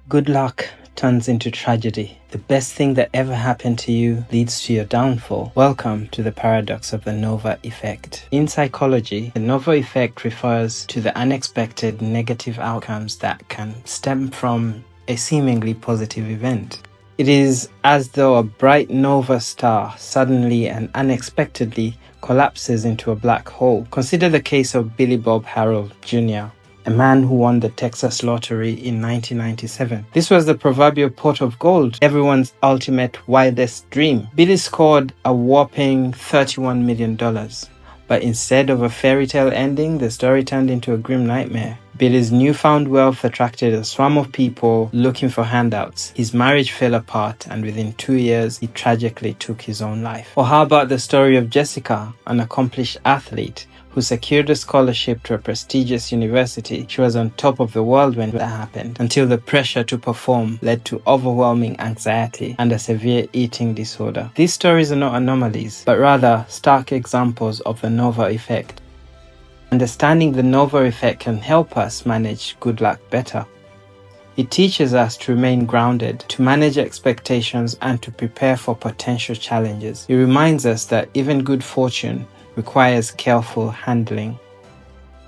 Good luck turns into tragedy. The best thing that ever happened to you leads to your downfall. Welcome to the paradox of the Nova effect. In psychology, the Nova effect refers to the unexpected negative outcomes that can stem from a seemingly positive event. It is as though a bright nova star suddenly and unexpectedly collapses into a black hole. Consider the case of Billy Bob Harold Jr., a man who won the Texas lottery in 1997. This was the proverbial pot of gold, everyone's ultimate wildest dream. Billy scored a whopping $31 million. But instead of a fairy tale ending, the story turned into a grim nightmare. Billy's newfound wealth attracted a swarm of people looking for handouts. His marriage fell apart, and within 2 years, he tragically took his own life. Or how about the story of Jessica, an accomplished athlete who secured a scholarship to a prestigious university? She was on top of the world when that happened, until the pressure to perform led to overwhelming anxiety and a severe eating disorder. These stories are not anomalies, but rather stark examples of the Nova effect. Understanding the Nova effect can help us manage good luck better. It teaches us to remain grounded, to manage expectations, and to prepare for potential challenges. It reminds us that even good fortune requires careful handling.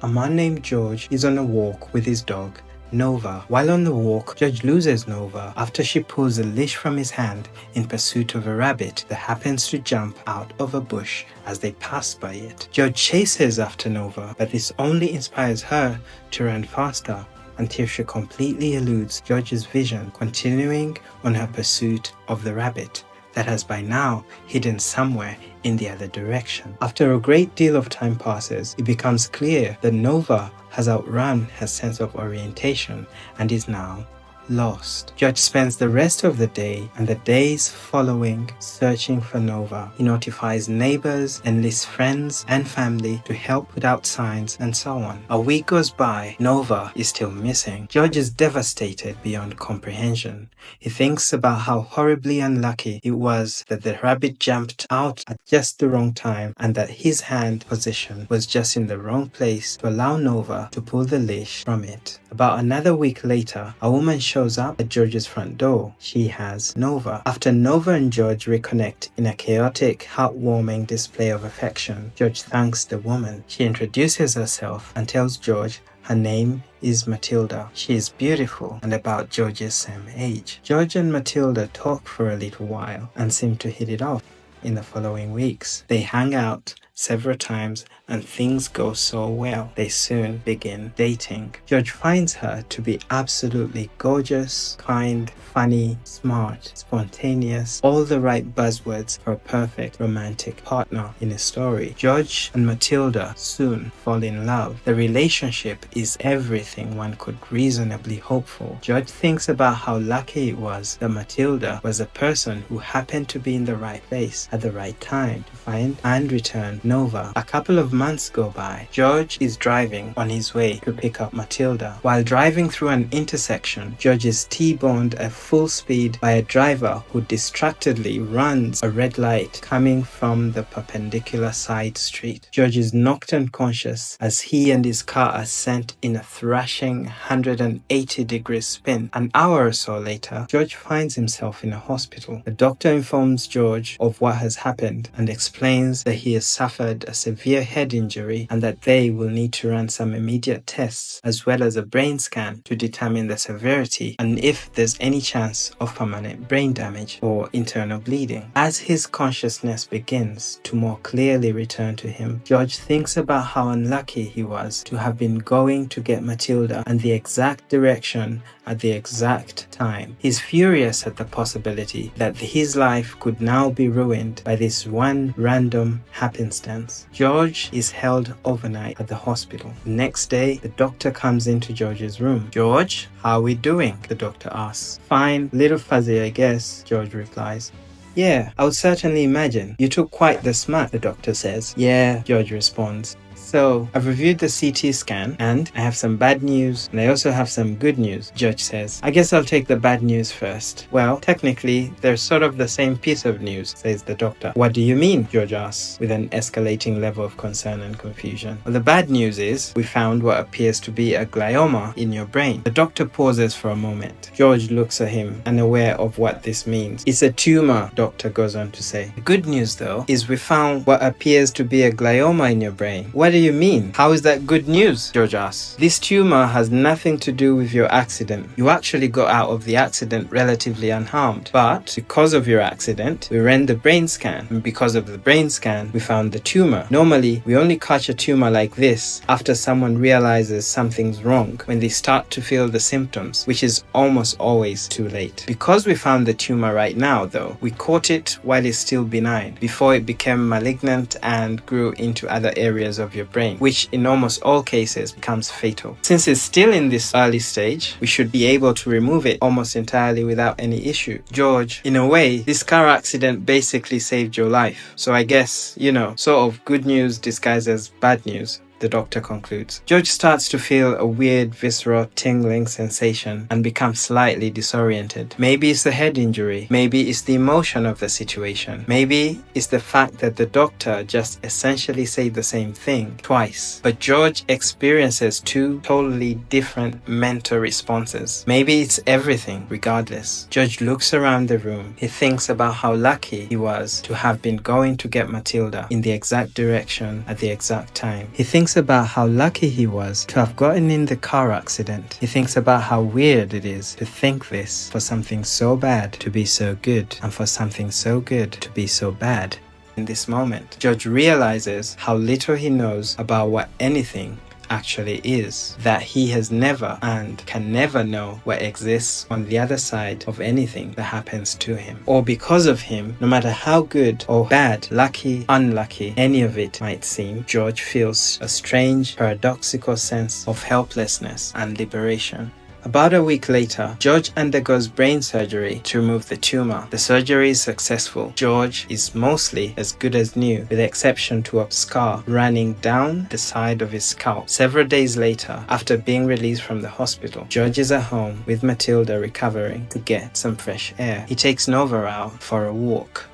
A man named George is on a walk with his dog, Nova. While on the walk, George loses Nova after she pulls a leash from his hand in pursuit of a rabbit that happens to jump out of a bush as they pass by it. George chases after Nova, but this only inspires her to run faster until she completely eludes George's vision, continuing on her pursuit of the rabbit that has by now hidden somewhere in the other direction. After a great deal of time passes, it becomes clear that Nova has outrun her sense of orientation and is now lost. George spends the rest of the day and the days following searching for Nova. He notifies neighbors, enlists friends and family to help put out signs, and so on. A week goes by, Nova is still missing. George is devastated beyond comprehension. He thinks about how horribly unlucky it was that the rabbit jumped out at just the wrong time and that his hand position was just in the wrong place to allow Nova to pull the leash from it. About another week later, a woman shows up at George's front door. She has Nova. After Nova and George reconnect in a chaotic, heartwarming display of affection, George thanks the woman. She introduces herself and tells George her name is Matilda. She is beautiful and about George's same age. George and Matilda talk for a little while and seem to hit it off. In the following weeks, they hang out several times and things go so well. They soon begin dating. George finds her to be absolutely gorgeous, kind, funny, smart, spontaneous, all the right buzzwords for a perfect romantic partner in a story. George and Matilda soon fall in love. The relationship is everything one could reasonably hope for. George thinks about how lucky it was that Matilda was a person who happened to be in the right place at the right time to find and return Nova. A couple of months go by. George is driving on his way to pick up Matilda. While driving through an intersection, George is T-boned at full speed by a driver who distractedly runs a red light coming from the perpendicular side street. George is knocked unconscious as he and his car are sent in a thrashing 180-degree spin. An hour or so later, George finds himself in a hospital. The doctor informs George of what has happened and explains that he has suffered a severe head injury and that they will need to run some immediate tests as well as a brain scan to determine the severity and if there's any chance of permanent brain damage or internal bleeding. As his consciousness begins to more clearly return to him, George thinks about how unlucky he was to have been going to get Matilda and the exact direction at the exact time. He's furious at the possibility that his life could now be ruined by this one random happenstance. George is held overnight at the hospital. The next day, the doctor comes into George's room. "George, how are we doing?" the doctor asks. "Fine, little fuzzy, I guess," George replies. "Yeah, I would certainly imagine. You took quite the smut," the doctor says. "Yeah," George responds. So, I've reviewed the CT scan and I have some bad news and I also have some good news, George says. I guess I'll take the bad news first. Well, technically, they're sort of the same piece of news, says the doctor. What do you mean? George asks, with an escalating level of concern and confusion. Well, the bad news is we found what appears to be a glioma in your brain. The doctor pauses for a moment. George looks at him, unaware of what this means. It's a tumor, doctor goes on to say. The good news, though, is we found what appears to be a glioma in your brain. What do you mean? How is that good news? George asks. This tumor has nothing to do with your accident. You actually got out of the accident relatively unharmed. But because of your accident, we ran the brain scan. And because of the brain scan, we found the tumor. Normally, we only catch a tumor like this after someone realizes something's wrong, when they start to feel the symptoms, which is almost always too late. Because we found the tumor right now, though, we caught it while it's still benign, before it became malignant and grew into other areas of your brain, which in almost all cases becomes fatal. Since it's still in this early stage, we should be able to remove it almost entirely without any issue. George, in a way, this car accident basically saved your life. So I guess, sort of good news disguised as bad news, the doctor concludes. George starts to feel a weird, visceral, tingling sensation and becomes slightly disoriented. Maybe it's the head injury. Maybe it's the emotion of the situation. Maybe it's the fact that the doctor just essentially said the same thing twice. But George experiences two totally different mental responses. Maybe it's everything, regardless. George looks around the room. He thinks about how lucky he was to have been going to get Matilda in the exact direction at the exact time. He thinks about how lucky he was to have gotten in the car accident. He thinks about how weird it is to think this, for something so bad to be so good, and for something so good to be so bad. In this moment, George realizes how little he knows about what anything actually is, that he has never and can never know what exists on the other side of anything that happens to him. Or because of him, no matter how good or bad, lucky, unlucky, any of it might seem, George feels a strange, paradoxical sense of helplessness and liberation. About a week later, George undergoes brain surgery to remove the tumor. The surgery is successful. George is mostly as good as new, with the exception to a scar running down the side of his scalp. Several days later, after being released from the hospital, George is at home with Matilda recovering to get some fresh air. He takes Nova out for a walk.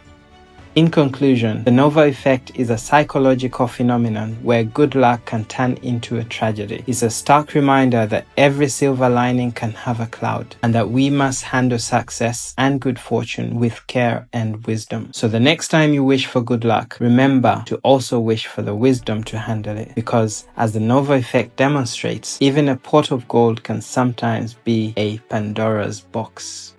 In conclusion, the Nova effect is a psychological phenomenon where good luck can turn into a tragedy. It's a stark reminder that every silver lining can have a cloud, and that we must handle success and good fortune with care and wisdom. So the next time you wish for good luck, remember to also wish for the wisdom to handle it, because as the Nova effect demonstrates, even a pot of gold can sometimes be a Pandora's box.